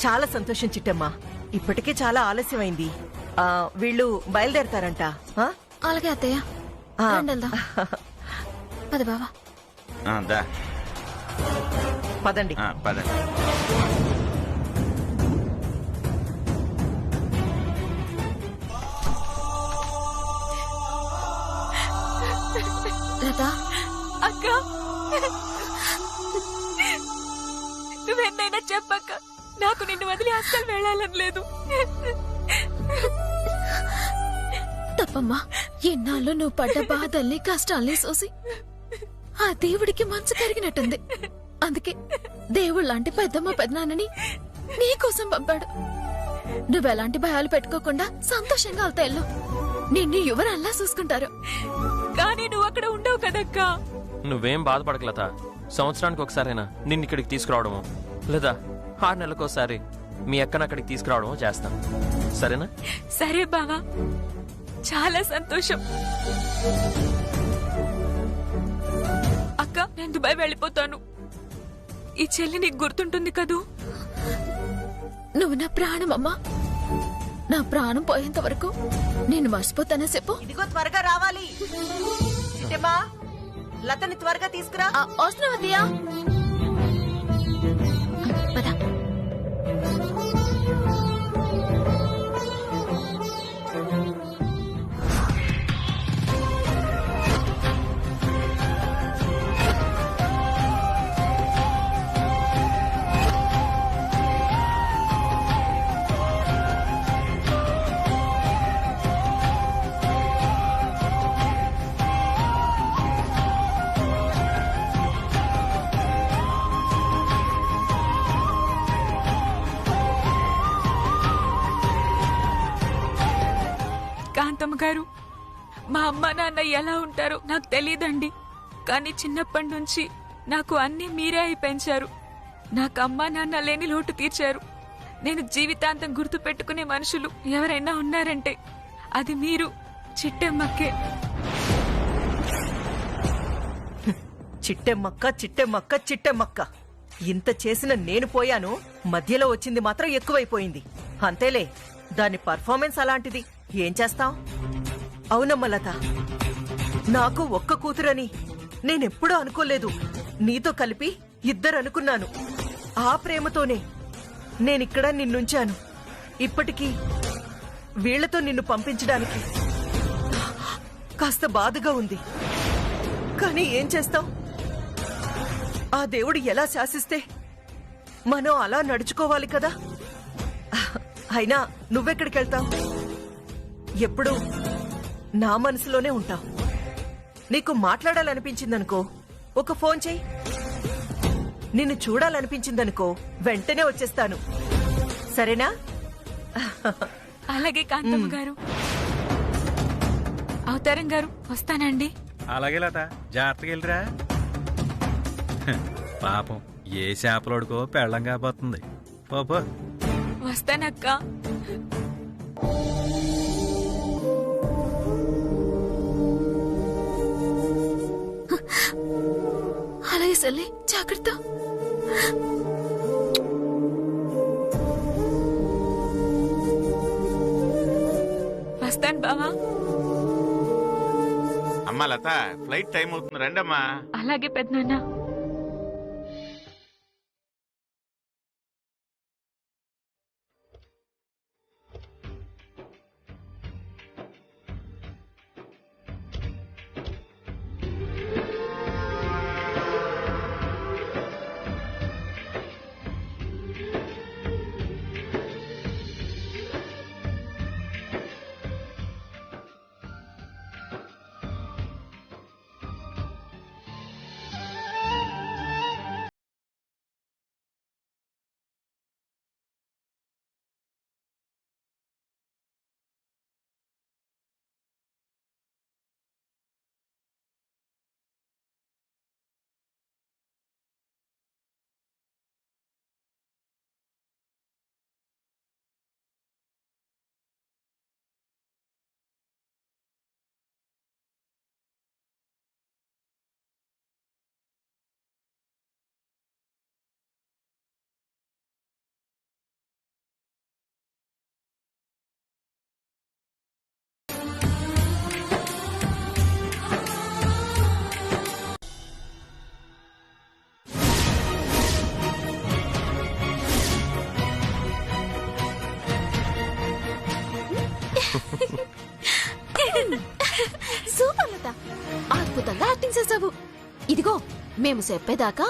చాలా సంతోషం చిట్టమ్మా. ఇప్పటికే చాలా ఆలస్యమైంది. వీళ్ళు బయలుదేరతారంట. అలాగే అత్తయ్య, పద బావా. పదండి. లత, అక్క, నువ్వెన్నైనా చెప్పక్క, నాకు నిన్ను వదిలి అస్సలు వెళ్ళాలని లేదు. తప్పమ్మా, ఎన్నాళ్ళు నువ్వు పడ్డ బాధల్ని కష్టాల్ని చూసి ఆ దేవుడికి మనసు కరిగినట్టుంది. అందుకే దేవుళ్ళంటి పెద్దమ్మ పెద్దనాన్నని నీకోసం పంపాడు. నువ్వెలాంటి భయాలు పెట్టుకోకుండా సంతోషంగా వెళ్తాయల్లో నిన్ను యువరల్లా చూసుకుంటారు. కానీ నువ్వు అక్కడ ఉండవు కదక్కా. నువ్వేం బాధపడకలత. సంవత్సరానికి ఒకసారైనా నిన్ను ఇక్కడికి తీసుకురావడము, లేదా 6 నెలలకోసారి మీ అక్కను అక్కడికి తీసుకురావడము చేస్తాను. సరేనా? సరే బావా, చాలా సంతోషం. అక్క, నేను దుబాయ్ వెళ్ళిపోతాను. ఈ చెల్లి నీకు గుర్తుంటుంది కదూ? నువ్వు నా ప్రాణమమ్మా. నా ప్రాణం పోయేంత వరకు నేను మర్చిపోతానా చెప్పు. ఇదిగో త్వరగా రావాలి. లతని త్వరగా తీసుకురా. అవసరమతయ్యా. పద. కాంతమ్మ గారు, మా అమ్మ నాన్న ఎలా ఉంటారో నాకు తెలియదండి. కానీ చిన్నప్పటి నుంచి నాకు అన్నీ మీరే అయి పెంచారు. నాకు అమ్మా నాన్న లేని లోటు తీర్చారు. నేను జీవితాంతం గుర్తు పెట్టుకునే మనుషులు ఎవరైనా ఉన్నారంటే అది మీరు, చిట్టెమ్మక్కే. చిట్టెమ్మక్క, చిట్టెమ్మక్క, చిట్టెమ్మక్క. ఇంత చేసిన నేను పోయాను, మధ్యలో వచ్చింది మాత్రం ఎక్కువైపోయింది. అంతేలే, దాని పర్ఫార్మెన్స్ అలాంటిది. ఏం చేస్తాం? అవునమ్మ లత, నాకు ఒక్క కూతురని నేనెప్పుడూ అనుకోలేదు. నీతో కలిపి 2 అనుకున్నాను. ఆ ప్రేమతోనే నేనిక్కడ నిన్నుంచాను. ఇప్పటికీ వీళ్లతో నిన్ను పంపించడానికి కాస్త బాధగా ఉంది. కానీ ఏం చేస్తాం? ఆ దేవుడు ఎలా శాసిస్తే మనం అలా నడుచుకోవాలి కదా. అయినా నువ్వెక్కడికెళ్తావు? ఎప్పుడు నా మనసులోనే ఉంటావు. నీకు మాట్లాడాలనిపించిందనుకో, ఒక ఫోన్ చెయ్యి. నిన్ను చూడాలనిపించిందనుకో, వెంటనే వచ్చేస్తాను. సరేనా? అలాగే కాంతమ్మ గారు. అవతారం గారు, వస్తానండి. అలాగే లత, జాగ్రత్తగా వెళ్ళిరా. పాపం ఏ చేపలోడుకో పెళ్ళం కాబోతుంది. పోపో. వస్తానక్క. అలాగే సల్లి, జాగ్రత్త. వస్తాను బావా. అమ్మా లత, ఫ్లైట్ టైం అవుతుంది, రండమ్మా. అలాగే పెద్దనాన్న. అద్భుతంగా యాక్టింగ్ చేసావు. ఇదిగో మేము చెప్పేదాకా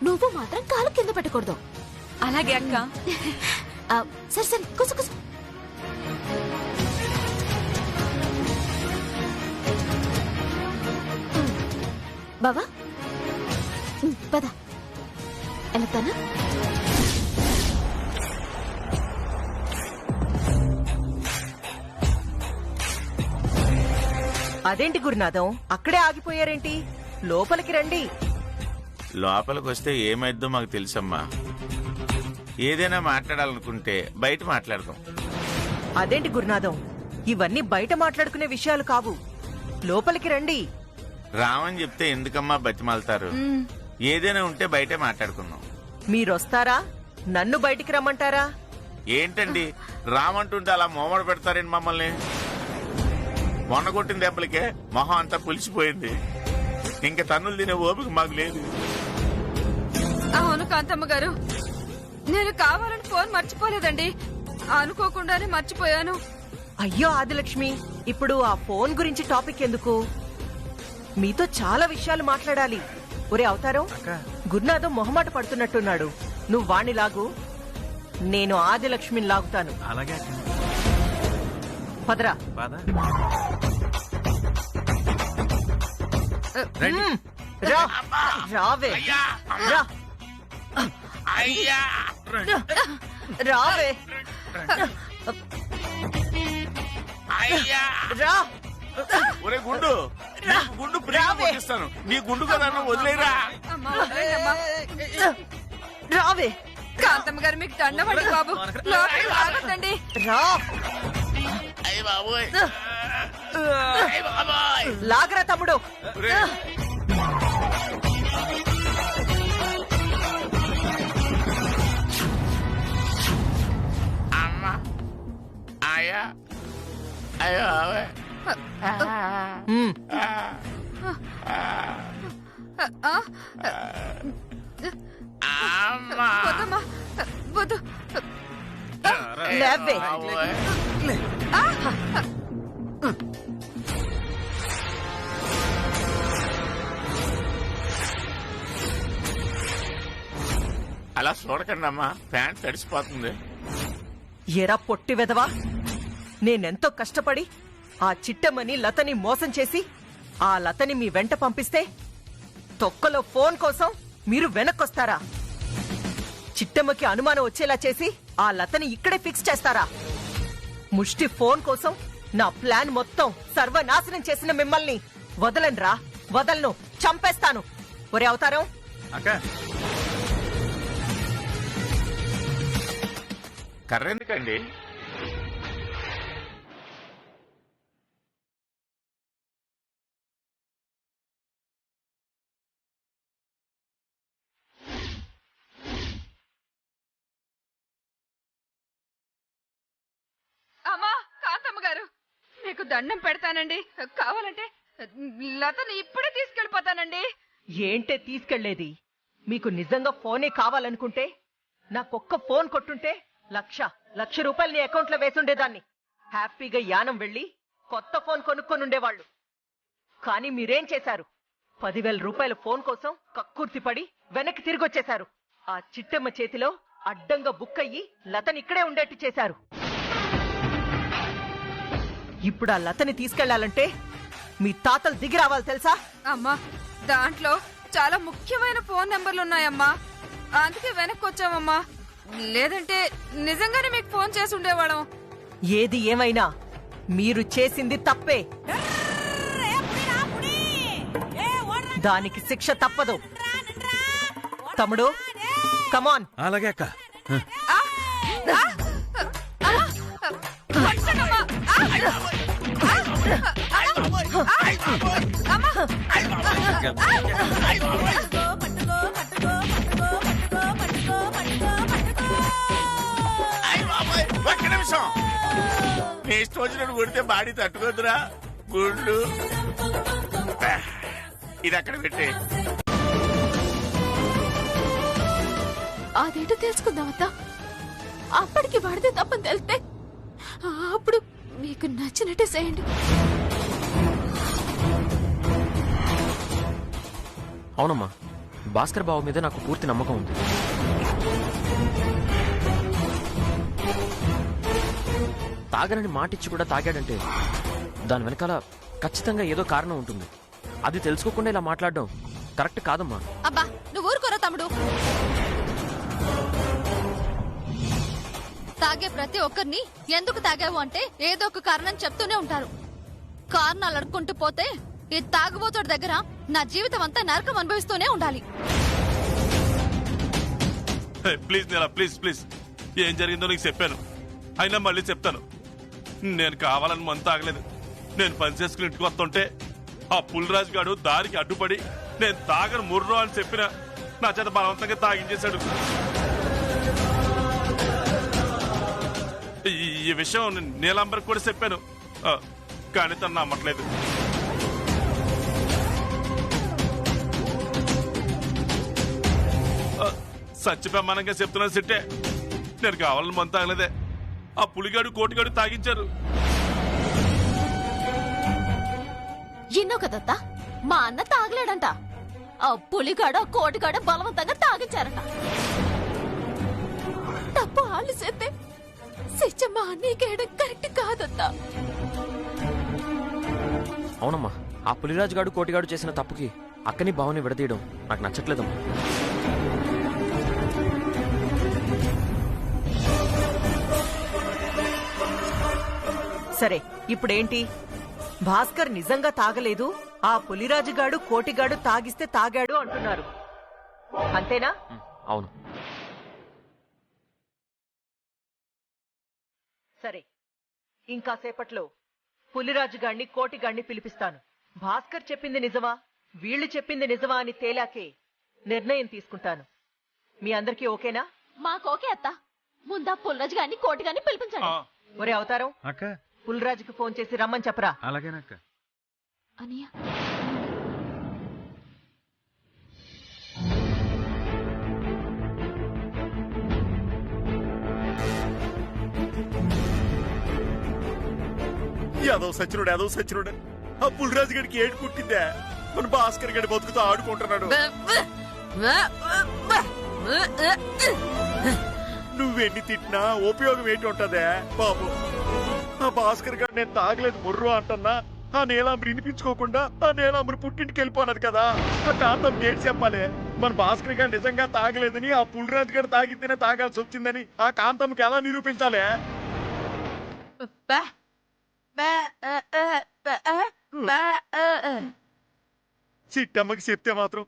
నువ్వు మాత్రం కాలు కింద పెట్టకూడదు. అలాగే అక్క. సరే సరే కూసు కూసు. బావా పద వెళ్తానా? అదేంటి గురునాథం, అక్కడే ఆగిపోయారేంటి? లోపలికి రండి. లోపలికి వస్తే ఏమైద్దో మాకు తెలుసమ్మా. ఏదైనా మాట్లాడాలనుకుంటే బయట మాట్లాడదాం. అదేంటి గురునాథం, ఇవన్నీ బయట మాట్లాడుకునే విషయాలు కావు. లోపలికి రండి. రామని చెప్తే ఎందుకమ్మా బతిమాలతారు? ఏదైనా ఉంటే బయటే మాట్లాడుకుందాం. మీరొస్తారా? నన్ను బయటికి రమ్మంటారా? ఏంటండి రామంటుంటే అలా మోమడ పెడతారండి మమ్మల్ని? మొన్న కొట్టిన దెబ్బలకే మొహం అంతా పులిసిపోయింది. ఇంకా తన్నులు తినే ఓపిక మాకు లేదు. అవును కాంతమ్మ గారు, నేను కావాలని ఫోన్ మర్చిపోలేదండి. అనుకోకుండానే మర్చిపోయాను. అయ్యో ఆదిలక్ష్మి, ఇప్పుడు ఆ ఫోన్ గురించి టాపిక్ ఎందుకు? మీతో చాలా విషయాలు మాట్లాడాలి. ఒరే అవతారం, గురునాథం మొహమాట పడుతున్నట్టున్నాడు. నువ్వు వాణ్ణి లాగు, నేను ఆదిలక్ష్మిని లాగుతాను. అలాగే పదరా. రా రావే, రా రావే, రా. ఒరే గుండు, నీకు గుండు ప్రేమ కొట్టిస్తాను. నీ గుండు కదా వదిలేరా. రావే. కాంతమ్మ గారు మీకు దండమండి బాబు, లోపలికి రావద్దండి. రా. అయ్య బాబోయ్, లాగరా తమ్ముడు. అమ్మా ఆయా అయ్యో వద్దమ్మా, వద్దు. లేవే. అలా చూడకండి అమ్మా, ప్యాంట్ తడిసిపోతుంది. ఎరా పొట్టి వెదవా, నేనెంతో కష్టపడి ఆ చిట్టమ్మని లతని మోసం చేసి ఆ లతని మీ వెంట పంపిస్తే తొక్కలో ఫోన్ కోసం మీరు వెనక్కొస్తారా? చిట్టమ్మకి అనుమానం వచ్చేలా చేసి ఆ లతని ఇక్కడే ఫిక్స్ చేస్తారా? ముష్టి ఫోన్ కోసం నా ప్లాన్ మొత్తం సర్వనాశనం చేసిన మిమ్మల్ని వదలనురా, వదలను, చంపేస్తాను. ఒరే అవతారం, అక్క కర్ర ఎందుకండి? అమ్మా కాంతమ్మ గారు, మీకు దండం పెడతానండి. కావాలంటే లతని ఇప్పుడే తీసుకెళ్లిపోతానండి. ఏంటే తీసుకెళ్లేది? మీకు నిజంగా ఫోనే కావాలనుకుంటే నాకొక్క ఫోన్ కొట్టుంటే లక్ష రూపాయలు నీ అకౌంట్ లో వేసుండేదాన్ని. హ్యాపీగా యానం వెళ్లి కొత్త ఫోన్ కొనుక్కొనుండేవాళ్లు. కానీ మీరేం చేశారు? 10,000 రూపాయల ఫోన్ కోసం కక్కుర్తిపడి వెనక్కి తిరిగొచ్చేశారు. ఆ చిట్టమ్మ చేతిలో అడ్డంగా బుక్ అయ్యి లతని ఇక్కడే ఉండేట్టు చేశారు. ఇప్పుడు ఆ లతని తీసుకెళ్లాలంటే మీ తాతలు దిగి రావాలి తెలుసా? అమ్మా, దాంట్లో చాలా ముఖ్యమైన ఫోన్ నెంబర్లు ఉన్నాయమ్మా, అందుకే వెనక్కి వచ్చామమ్మా. లేదంటే నిజంగానే మీకు ఫోన్ చేసి ఉండేవాళ్ళం. ఏది ఏమైనా మీరు చేసింది తప్పే. దానికి శిక్ష తప్పదు. తమ్ముడు, కమాన్. అలాగే అక్క. ఒక్క నిమిషం, నీ ఇష్టం వచ్చినట్టు కొడితే బాడీ తట్టుకోద్దురా గుండు. ఇది అక్కడ పెట్టి అదేంటో తెలుసుకుందామత్తా. అప్పటికి వాడితే తప్పని తెలిస్తే అప్పుడు మీకు నచ్చినట్టే చేయండి. అవునమ్మా, భాస్కర్ బావ మీద నాకు పూర్తి నమ్మకం ఉంది. తాగనని మాటిచ్చి కూడా తాగాడంటే దాని వెనకాల ఖచ్చితంగా ఏదో కారణం ఉంటుంది. అది తెలుసుకోకుండా ఇలా మాట్లాడడం కరెక్ట్ కాదమ్మా. అబ్బా నువ్వు ఊరుకోరా తమ్ముడు. తాగే ప్రతి ఒక్కరిని ఎందుకు తాగావు అంటే ఏదో ఒక కారణం చెప్తూనే ఉంటారు. కారణాలు అడుక్కుంటూ పోతే ఈ తాగుబోతుడి దగ్గర నా జీవితం అంతా నరకం అనుభవిస్తూనే ఉండాలి. Please Neela, please please. ఏం జరిగిందో నీకు చెప్పాను, అయినా మళ్ళీ చెప్తాను. నేను కావాలని మందు తాగలేదు. నేను పని చేసుకుని ఇంటికి వస్తుంటే ఆ పుల్రాజు గాడు దారికి అడ్డుపడి నేను తాగను ముర్రో అని చెప్పిన నా చేత బలవంతంగా తాగించేశాడు. ఈ విషయం నీలాంబరికి కూడా చెప్పాను, కానీ తను నమ్మట్లేదు. సత్యప్రమాణంగా చెప్తున్నాను సిట్టే, నేను కావాలని మందు తాగలేదే. ఆ పులిగాడు కోటిగాడు తాగించారు. ఎన్నో కదత్తా, మా అన్న తాగలేడంట. ఆ పులిగాడ కోటిగాడ బలవంతంగా తాగించారట. తప్పు ఆళ్ళు చెప్పే శిక్ష మా అన్నయ్యకేయడం కరెక్ట్ కాదత్తా. అవునమ్మా, ఆ పులిరాజు గాడు కోటిగాడు చేసిన తప్పుకి అక్కని బావని విడదీయడం నాకు నచ్చట్లేదమ్మా. సరే, ఇప్పుడేంటి? భాస్కర్ నిజంగా తాగలేదు, ఆ పులిరాజుగాడు కోటిగాడు తాగిస్తే తాగాడు అంటున్నారు, అంతేనా? అవును. సరే, ఇంకాసేపట్లో పులిరాజుగాడిని కోటిగాడిని పిలిపిస్తాను. భాస్కర్ చెప్పింది నిజమా, వీళ్లు చెప్పింది నిజమా అని తేలాకే నిర్ణయం తీసుకుంటాను. మీ అందరికీ ఓకేనా? మాకోకే అత్త. ముందా పుల్లరాజు గారిని కోటి గారిని పిలిపించండి. ఒరే అవతారం, అక్క పులిరాజుకి ఫోన్ చేసి రమ్మని చెప్పరా. అలాగేనక్క. అనియ యాదవ్ సచ్చినుడు ఆ పులిరాజు గడికి ఏడు పుట్టిందే. మన భాస్కర్ గడి బతుకుతో ఆడుకుంటున్నాడు. నువ్వెన్ని తిట్టినా ఉపయోగం ఏంటి ఉంటదే బాబు? ఆ భాస్కర్ గారు నేను తాగలేదు ముర్రు అంటున్నా, ఆ నీలాంబరి వినిపించుకోకుండా ఆ నీలాంబరి పుట్టింటికి వెళ్ళిపోనది కదా. ఆ కాంతం గేట్ చెప్పాలి. మన భాస్కర్ గారు నిజంగా తాగలేదని, ఆ పులిరాజు గారు తాగితేనే తాగాల్సి వచ్చిందని ఆ కాంతంకి ఎలా నిరూపించాలి? చిట్టమ్మకి చెప్తే మాత్రం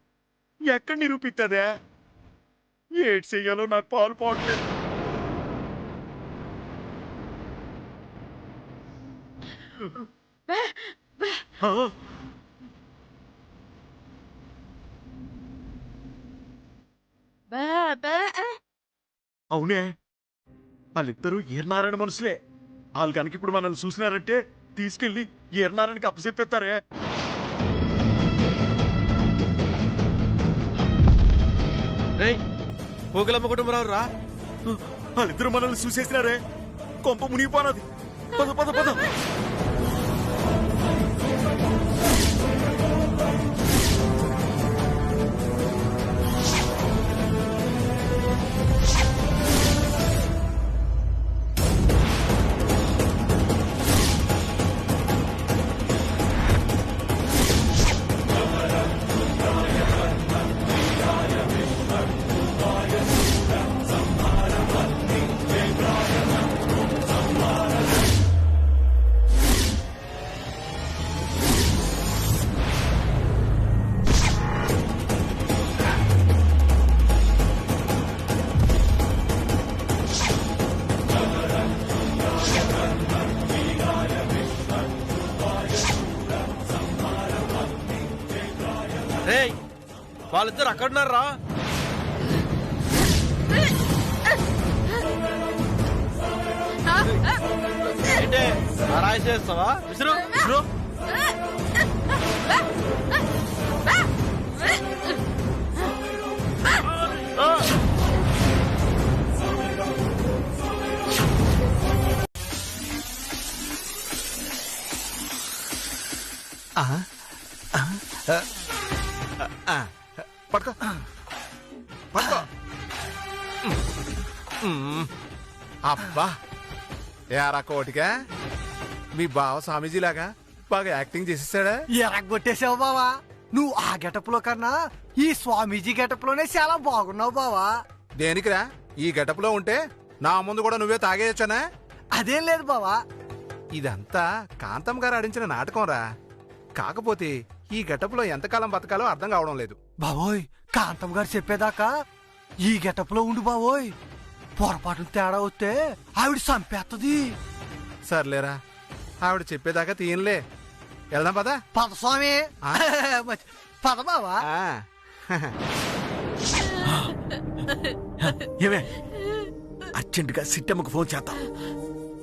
ఎక్కడ నిరూపిస్తుందే? ఏడ్ చెయ్యాలో నాకు పాలు పోవట్లేదు. అవునే, వాళ్ళిద్దరూ ఈర్నారాయణ మనుషులే. వాళ్ళు కనుక ఇప్పుడు మనల్ని చూసినారంటే తీసుకెళ్లి ఈర్నారాయణకి అప్పచెప్పేస్తారే. పోగులమ్మ కుటుంబరావు రా. వాళ్ళిద్దరూ మనల్ని చూసేసినారే, కొంప మునిగిపోనది. పద పద పద. వాళ్ళిద్దరు అక్కడున్నారా? ఏంటే రాయి చేస్తావా? విసురు విసురు. పట్టుకో పట్టుకో. అబ్బా ఏరా కోటిగా మీ బావ స్వామీజీలాగా బాగా యాక్టింగ్ చేసేసాడా? ఎరగొట్టేసావు బావా. నువ్వు ఆ గెటప్ లో కన్నా ఈ స్వామీజీ గెటప్ లోనే చాలా బాగున్నావు బావా. దేనికిరా ఈ గెటప్ లో ఉంటే నా ముందు కూడా నువ్వే తాగేయచ్చానా? అదేం లేదు బావా. ఇదంతా కాంతమ్మ గారు ఆడించిన నాటకం రా. కాకపోతే ఈ గెటప్ లో ఎంతకాలం బతకాలో అర్థం కావడం లేదు. బావోయ్ కాంతం గారు చెప్పేదాకా ఈ గెటప్ లో ఉండు బావోయ్. పొరపాటు తేడా వస్తే ఆవిడ చంపేత్తది. సర్లేరా ఆవిడ చెప్పేదాకా తీయనులే. వెళ్దాం పదా. పద స్వామి. ఆ? పద బావా. ఏమే అర్జెంటుగా సిట్టమ్మకు ఫోన్ చేద్దాం.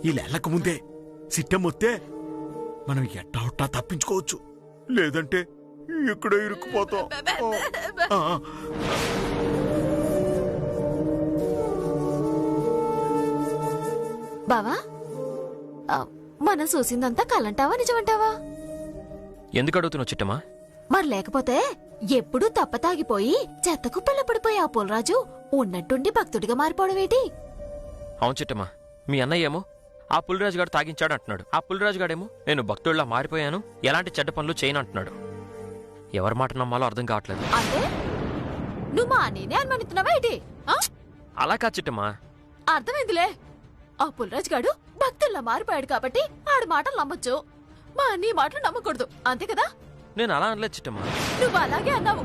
ఈ నెలకు ముందే సిట్టమ్మ వస్తే మనం ఎట్టా తప్పించుకోవచ్చు. లేదంటే ఇక్కడ ఇరుక్కుపోతాం. ఆ. బావా మనం చూసిందంతా కలంటావా నిజమంటావా? ఎందుకు అడుగుతున్నావు చిట్టమ్మా? మరి లేకపోతే ఎప్పుడూ తప్పతాగిపోయి చెత్త కుప్పల్లో పడిపోయి ఆ పుల్రాజు ఉన్నట్టుండి భక్తుడిగా మారిపోవడం ఏంటి? అవును చిట్టమ్మా, మీ అన్నయ్య ఏమో ఆ పుల్లిరాజు గారు తాగించాడు అంటున్నాడు. ఆ పుల్లిరాజు గాడేమో నేను భక్తుడిలా మారిపోయాను, ఎలాంటి చెడ్డ పనులు చేయను అంటున్నాడు. ఎవరి మాట నమ్మాలో అర్థం కావట్లేదు. అంటే నువ్వు మా అన్నయ్యనే అనుమానిస్తున్నావా ఏంటి? అలా కాదు చిట్టమ్మా. అర్థమైందిలే. ఆ పుల్రాజు గాడు భక్తుల్లా మారిపోయాడు కాబట్టి ఆడి మాటలు నమ్మొచ్చు, మా అన్నయ్య మాటలు నమ్మకూడదు, అంతే కదా? నేను అలా అనలేదు చిట్టమ్మా. నువ్వు అలాగే అన్నావు.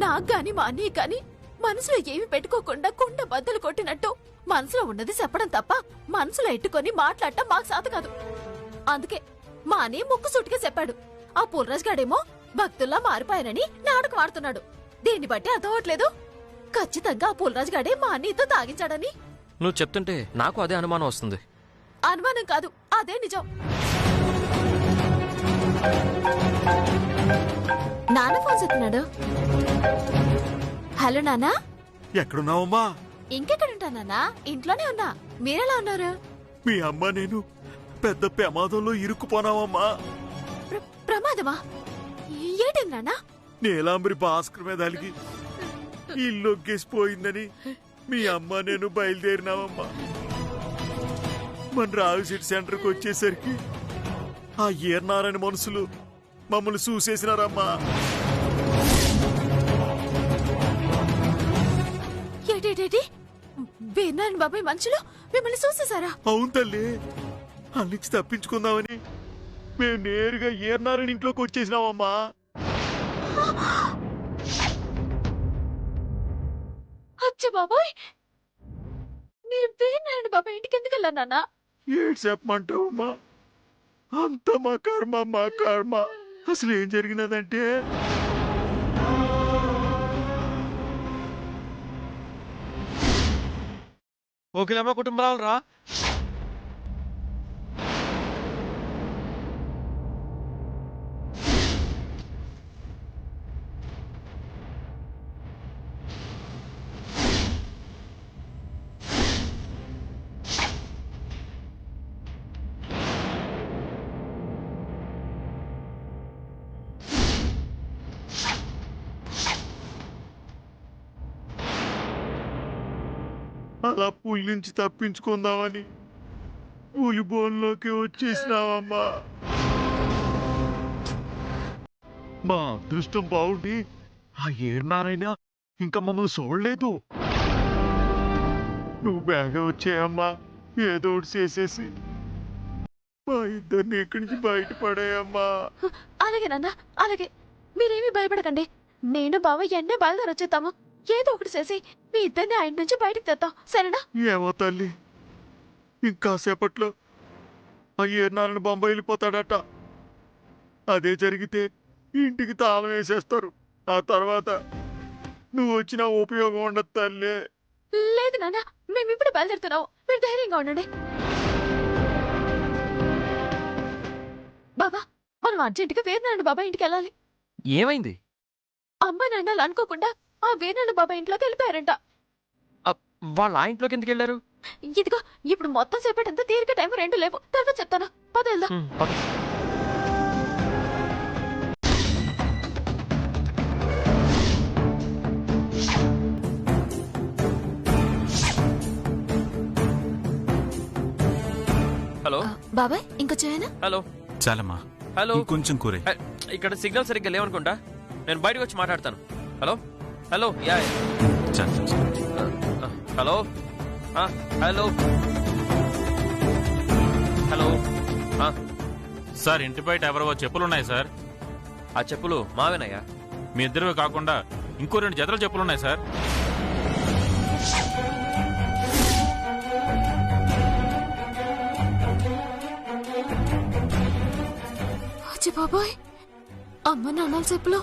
నాకు గాని మా అన్నయ్య కాని మనసులో ఏమి పెట్టుకోకుండా కుండ బద్దలు కొట్టినట్టు మనసులో ఉన్నది చెప్పడం తప్ప మనసులో ఎట్టుకొని మాట్లాడటం మాకు సాత కాదు. అందుకే మా అన్నయ్య ముక్కు సూటిగా చెప్పాడు. ఆ పుల్రాజు గాడేమో భక్తుల్లా మారిపోయానని నాటకం ఆడుతున్నాడు. దీన్ని బట్టి అర్థం అవట్లేదు ఖచ్చితంగా ఆ పుల్రాజు గాడే మా అన్నయ్యతో తాగించాడని. నువ్వు చెప్తుంటే నాకు అదే అనుమానం వస్తుంది. అనుమానం కాదు, అదే నిజం. నాన్న ఫోన్ చెప్తున్నాడు. హలో నాన్నా. ఎక్కడున్నావమ్మా? ఇంకెక్కడుంటా నాన్నా, ఇంట్లోనే ఉన్నా. మీరెలా ఉన్నారు? మీ అమ్మ నేను పెద్ద ప్రమాదంలో ఇరుక్కుపోనావమ్మా. ప్రమాదమా? ఏంటి నాన్నా? నీలాంబరి భాస్కర్ మీద అలిగి ఇల్లు ఒగ్గేసిపోయిందని మీ అమ్మ నేను బయలుదేరినావమ్మా. మన రావుసిటీ సెంటర్కి వచ్చేసరికి ఆ ఏర్నారాయణ మనుషులు మమ్మల్ని చూసేసినారమ్మా. ఏంటి వీరనారాయణ బాబాయ్ మనుషులు మిమ్మల్ని చూసేశారా? అవును తల్లి, అన్నించి తప్పించుకుందామని మేము నేరుగా ఏర్నారాయణ ఇంట్లోకి వచ్చేసినామమ్మా. అచ్చ బాబాయ్, నేను వీరనారాయణ బాబాయ్ ఇంటికి ఎందుకు వెళ్ళాను నాన్న? ఏడు చెప్పమంటావమ్మా, అంత మా కర్మ. అసలు ఏం జరిగినదంటే ఓకేలమ్మ కుటుంబాలు రా. అలా పులి నుంచి తప్పించుకుందామని పులి బోన్లోకి వచ్చేసినావమ్మా. మా అదృష్టం బాగుండి ఆ ఏడునారైనా ఇంకా మమ్మల్ని చూడలేదు. నువ్వు బాగా వచ్చాయమ్మా, ఏదో ఒకటి చేసేసి మా ఇద్దరిని ఇక్కడి నుంచి బయటపడాయమ్మా. అలాగే నాన్న, అలాగే. మీరేమీ భయపడకండి. నేను బావ ఎన్నే బయలుదేరి వచ్చేద్దాము. ఏదో ఒకటి చేసి మీ ఇద్దరిని ఆయన నుంచి బయటకు తెద్దాం, సరేనా? ఏమో తల్లి, ఇంకాసేపట్లో ఆ ఏనారాయణ బొంబాయి వెళ్ళిపోతాడట. అదే జరిగితే ఇంటికి తాళం వేసేస్తారు. ఆ తర్వాత నువ్వు వచ్చిన ఉపయోగం ఉండదు తల్లి. లేదు నాన్న, మేము ఇప్పుడు బయలుదేరుతున్నావు. మీరు ధైర్యంగా ఉండండి. బాబా, మనం అర్జెంటుగా వీరనారాయణ బాబా ఇంటికి వెళ్ళాలి. ఏమైంది? అమ్మ నాన్నలు అనుకోకుండా ఆ వీరనారాయణ బాబా ఇంట్లోకి వెళ్ళిపోయారంట. వాళ్ళ ఆ ఇంట్లోకి ఎందుకు వెళ్ళారు? ఇదిగో ఇప్పుడు మొత్తం చెప్పేటంత తీరిక టైం 2 లేవు. తర్వాత చెప్తాను, పద వెళ్దాం. బాబాయ్ ఇంకొంచెం అయినా హలో చాలమ్మా, హలో ఇంకొంచెం కూరే. ఇక్కడ సిగ్నల్ సరిగ్గా లేవనుకుంటా, నేను బయటకు వచ్చి మాట్లాడతాను. హలో హలో యా చాలు చాలు, చాలు. హలో హలో హలో సార్ ఇంటి బయట ఎవరో చెప్పులున్నాయి సార్. ఆ చెప్పులు మావేనయ్యా. మీ ఇద్దరు కాకుండా ఇంకో 2 జతల చెప్పులున్నాయి సార్. అచ్చి బాబాయ్, అమ్మ నాన్నల చెప్పులు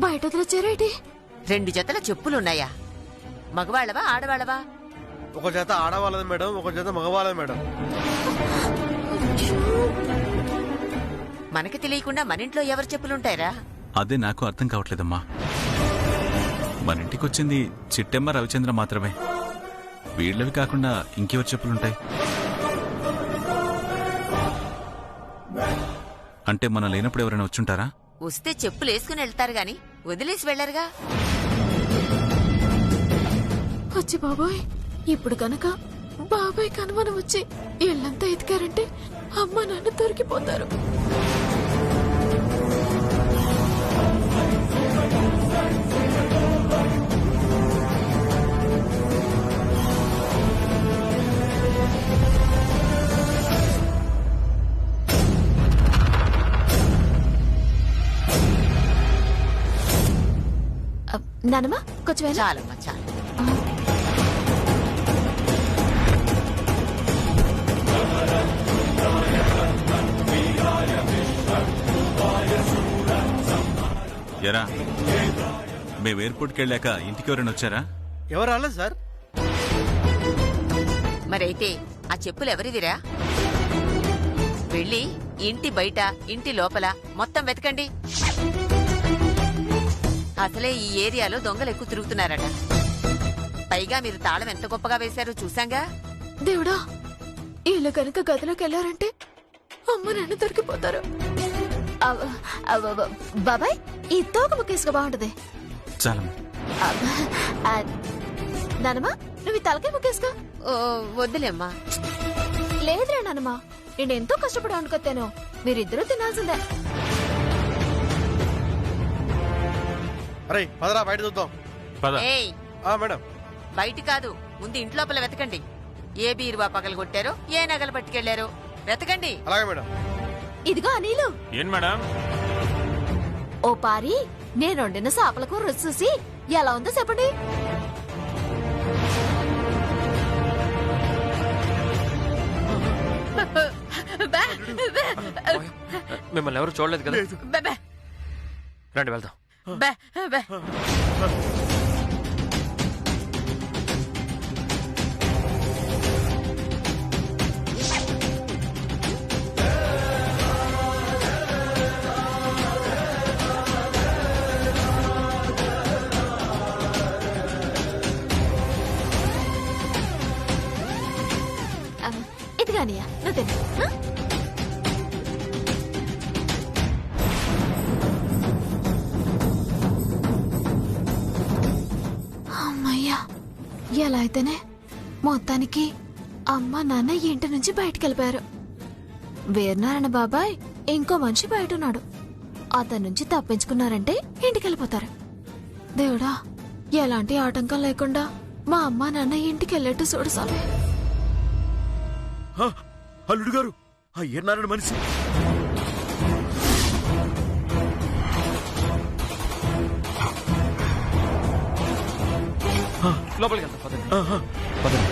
బయట వదిలేచ్చారేటి? 2 జతల చెప్పులున్నాయా? మగవాళ్ళవా ఆడవాళ్ళవా? ఒక జత ఆడవాళ్ళది మేడం, ఒక జత మగవాళ్ళది మేడం. మనకి తెలియకుండా మన ఇంట్లో ఎవరి చెప్పులుంటాయరా? అదే నాకు అర్థం కావట్లేదమ్మా. మన ఇంటికి వచ్చింది చిట్టెమ్మ రవిచంద్ర మాత్రమే. వీళ్ళవి కాకుండా ఇంకెవరి చెప్పులుంటాయి? అంటే మనం లేనప్పుడు ఎవరైనా వచ్చుంటారా? వస్తే చెప్పులు వేసుకుని వెళ్తారు గాని వదిలేసి వెళ్లరుగా. వచ్చి బాబాయ్, ఇప్పుడు కనుక బాబాయ్ కనుమన వచ్చి ఇళ్ళంతా ఎతికారంటే అమ్మ నాన్న దొరికిపోతారు. నానమ్మా కొంచెం చాలమ్మా చాలు. ఎరా, మేము ఎయిర్పోర్ట్కి వెళ్ళాక ఇంటికి ఎవరైనా వచ్చారా? ఎవరు రాలేదు సార్. మరైతే ఆ చెప్పులు ఎవరివిరా? వెళ్ళి ఇంటి బయట, ఇంటి లోపల మొత్తం వెతకండి. అసలే ఈ ఏరియాలో దొంగలు ఎక్కువ తిరుగుతున్నారట. పైగా మీరు తాళం ఎంత గొప్పగా వేశారో చూసాంగా. దేవుడా, వీళ్ళు కనుక గదిలోకి వెళ్ళారంటే అమ్మ నాన్న దొరికిపోతారు. బాబాయ్, ఈ తోక ముక్కేసుగా బాగుంటది. చాలమ్మా. నానమ్మా, నువ్వు ఈ తలకాయ ముక్కేసుకో. వద్దులేమ్మా. లేదురా నానమ్మా, నేను ఎంతో కష్టపడి వండుకొత్తాను. మీరిద్దరూ తినాల్సిందే. అరే పదరా, బయట చూద్దాం. ఏయ్ మేడం, బయట కాదు, ముందు ఇంట్లోపల వెతకండి. ఏ బీరువా పగలు కొట్టారో, ఏ నగలు పట్టుకెళ్లారో వెతకండి. అలాగే మేడం. ఇదిగో అనిలు. ఏం మేడం? ఓ పారి, నేను వండిన చేపల కూర రుచి చూసి ఎలా ఉందో చెప్పండి. మిమ్మల్ని ఎవరు చూడలేదు కదా. రండి వెళ్దాం. ఇది కానీయా, నువ్వు తిను. అమ్మయ్యా, ఎలా అయితేనే మొత్తానికి అమ్మ నాన్న ఇంటి నుంచి బయటకెళ్ళిపోయారు. వీరనారాయణ బాబాయ్ ఇంకో మనిషి బయట ఉన్నాడు. అతని నుంచి తప్పించుకున్నారంటే ఇంటికెళ్ళిపోతారు. దేవుడా, ఎలాంటి ఆటంకం లేకుండా మా అమ్మ నాన్న ఇంటికి వెళ్ళేట్టు చూడు స్వామి. అల్లుడు గారు, ఆ ఏనారాయణ మనిషి లోపలికి వెళ్తాం. పదండి.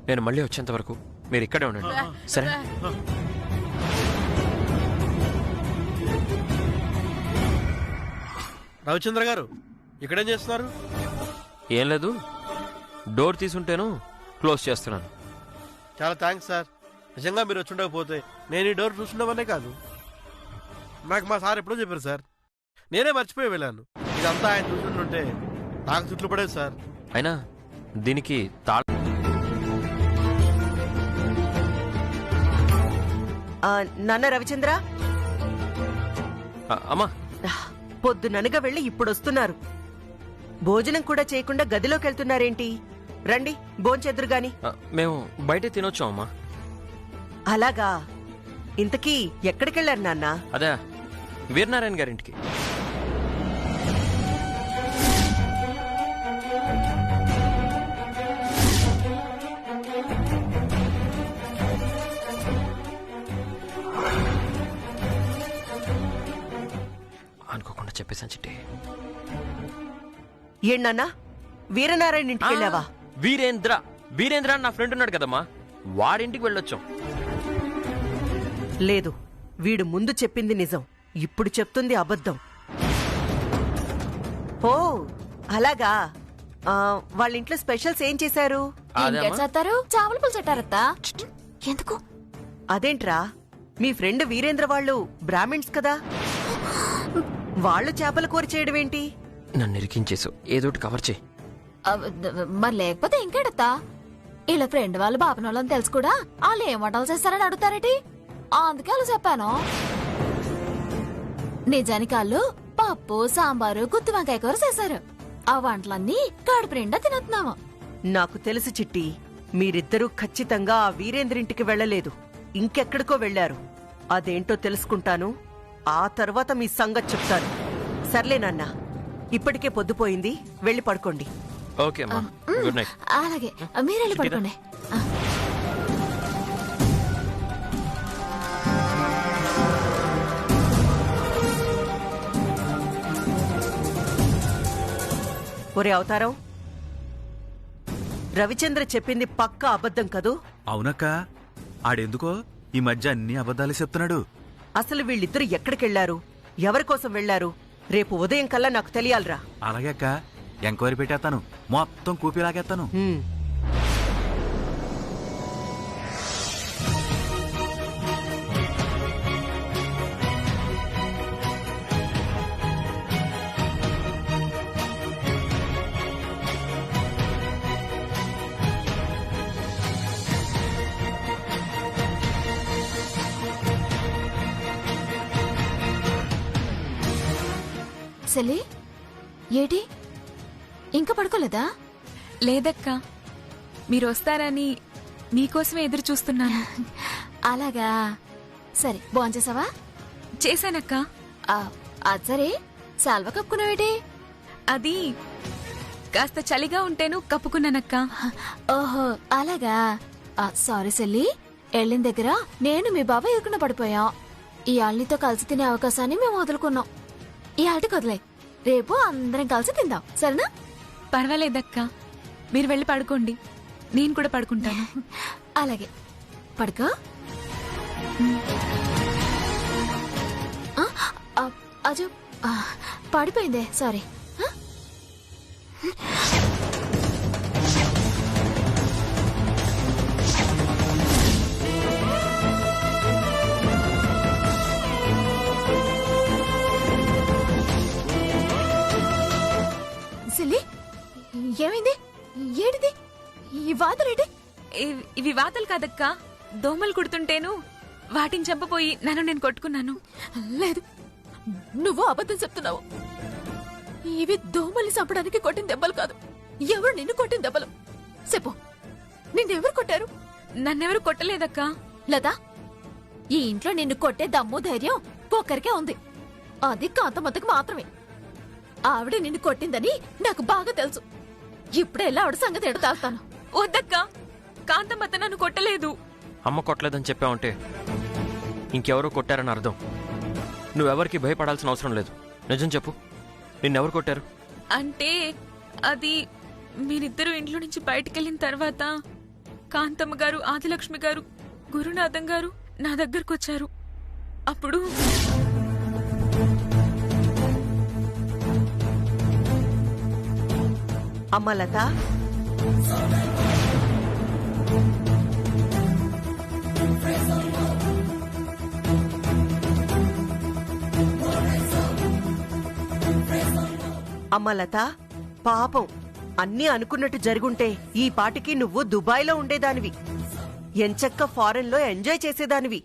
నేను మళ్ళీ వచ్చేంత వరకు మీరు ఇక్కడే ఉండండి, సరే? రవిచంద్ర గారు, ఇక్కడేం చేస్తున్నారు? ఏం లేదు, డోర్ తీసుంటేను క్లోజ్ చేస్తున్నాను. చాలా థ్యాంక్స్ సార్. నిజంగా మీరు వచ్చి ఉండకపోతే నేను ఈ డోర్ చూస్తుండమనే కాదు, నాకు మా సార్ ఎప్పుడో చెప్పారు సార్. నేనే మర్చిపోయి వెళ్ళాను. ఇదంతా ఆయన చూస్తుంటే నాకు చుట్లు పడేది సార్. అయినా దీనికి నాన్న రవిచంద్ర, అమ్మా పొద్దుననగా వెళ్ళి ఇప్పుడొస్తున్నారు. భోజనం కూడా చేయకుండా గదిలోకి వెళ్తున్నారేంటి? రండి భోంచెద్దురు గాని. మేము బయటే తినొచ్చాం అమ్మా. అలాగా? ఇంతకీ ఎక్కడికెళ్లారు నాన్న? అదే వీరనారాయణ గారింటికి. అనుకోకుండా చెప్పేశాను చిట్టి. ఏంటన్నా వీరనారాయణ ఇంటికి వెళ్ళావా? వీరేంద్ర అని నా ఫ్రెండ్ ఉన్నాడు కదమ్మా, వాడింటికి వెళ్ళొచ్చాం. లేదు, వీడు ముందు చెప్పింది నిజం, ఇప్పుడు చెప్తుంది అబద్ధం. ఓ అలాగా? వాళ్ళ ఇంట్లో స్పెషల్స్ ఏం చేశారు? చావల పులుసు పెట్టారత్తా. ఎందుకు? అదేంట్రా, మీ ఫ్రెండ్ వీరేంద్ర వాళ్ళు బ్రాహ్మిన్స్ కదా, వాళ్ళు చేపల కూర చేయడం ఏంటి? నన్ను ఇరికించేసావు, ఏదోటి కవర్ చేయి. మరి లేకపోతే ఇంకేడత్తా? ఇలా ఫ్రెండ్ వాళ్ళు బాపనోళ్ళని తెలుసు కూడా వాళ్ళు ఏం వంటలు చేస్తారని అడుగుతారేటి? అందుకే వాళ్ళు చెప్పాను. నిజానికి వాళ్ళు పప్పు, సాంబారు, గుత్తి వంకాయ కూర చేశారు. ఆ వంటలన్నీ కడుపు నిండా తినొస్తున్నాము. నాకు తెలుసు చిట్టి, మీరిద్దరూ ఖచ్చితంగా ఆ వీరేంద్రింటికి వెళ్ళలేదు, ఇంకెక్కడికో వెళ్లారు. అదేంటో తెలుసుకుంటాను, ఆ తర్వాత మీ సంగతి చెప్తాను. సర్లేనన్నా, ఇప్పటికే పొద్దుపోయింది, వెళ్ళి పడుకోండి. ఓకే అమ్మా, గుడ్ నైట్. అలాగే, మీరెళ్ళి పడుకోండి. ఒరే అవతారం, రవిచంద్ర చెప్పింది పక్కా అబద్ధం కదూ? అవునక్క, ఆడెందుకో ఈ మధ్య అన్ని అబద్ధాలు చెప్తున్నాడు. అసలు వీళ్ళిద్దరూ ఎక్కడికెళ్లారు, ఎవరి కోసం వెళ్లారు? రేపు ఉదయం కల్లా నాకు తెలియాలిరా. అలాగే అక్క, ఎంక్వైరీ పెట్టేస్తాను, మొత్తం కూపీలాగేస్తాను. సెల్లి, ఏటి ఇంకా పడుకోలేదా? లేదక్కా, మీరు వస్తారని మీకోసమే ఎదురు చూస్తున్నాను. అలాగా, సరే భోంచేసావా? చేశానక్కా. అది సరే, సాల్వా కప్పుకున్నావేటి? అది కాస్త చలిగా ఉంటేను కప్పుకున్నానక్కా. ఓహో అలాగా. సారీ సెల్లి, ఎళ్ళిన దగ్గర నేను మీ బాబాయ్ ఎదురుకున్న పడిపోయాం. ఈ ఆళ్ళనితో కలిసి తినే అవకాశాన్ని మేము వదులుకున్నాం. ఈ ఆటకి వదిలే, రేపు అందరం కలిసి తిందాం, సరేనా? పర్వాలేదక్కా, మీరు వెళ్ళి పడుకోండి, నేను కూడా పడుకుంటాను. అలాగే, పడుకో. అజు పడిపోయిందే, సారీ. సిల్లి, ఏమైంది? ఏడిది ఈ వాతలేటి? ఇవి వాతలు కాదక్కా, దోమలు కుడుతుంటేను వాటిని చంపపోయి నన్ను నేను కొట్టుకున్నాను. లేదు, నువ్వు అబద్ధం చెప్తున్నావు. ఇవి దోమల్ని చంపడానికి కొట్టిన దెబ్బలు కాదు. ఎవరు నిన్ను కొట్టిన దెబ్బలు చెప్పు. నిన్నెవరు కొట్టారు? నన్నెవరు కొట్టలేదక్కా. లతా, ఈ ఇంట్లో నిన్ను కొట్టే దమ్ము ధైర్యం ఒక్కరికే ఉంది, అది కాంతమ్మకు మాత్రమే. ఆవిడ నిన్ను కొట్టిందని నాకు బాగా తెలుసు. ఇప్పుడే ఆవిడ సంగతి ఎడతాను. వద్దక్కా, కాంతమ్మత నన్ను కొట్టలేదు. అమ్మ కొట్టలేదని చెప్పావంటే ఇంకెవరో కొట్టారని అర్థం. నువ్వెవరికి భయపడాల్సిన అవసరం లేదు, నిజం చెప్పు, నిన్నెవరు కొట్టారు? అంటే అది మీరిద్దరూ ఇంట్లో నుంచి బయటకెళ్ళిన తర్వాత కాంతమ్మ గారు, ఆదిలక్ష్మి గారు, గురునాథం గారు నా దగ్గరకు వచ్చారు. అప్పుడు అమ్మ లత, అమ్మ లత, పాపం అన్నీ అనుకున్నట్టు జరుగుంటే ఈ పాటికి నువ్వు దుబాయ్లో ఉండేదానివి, ఎంచక్క ఫారెన్లో ఎంజాయ్ చేసేదానివి.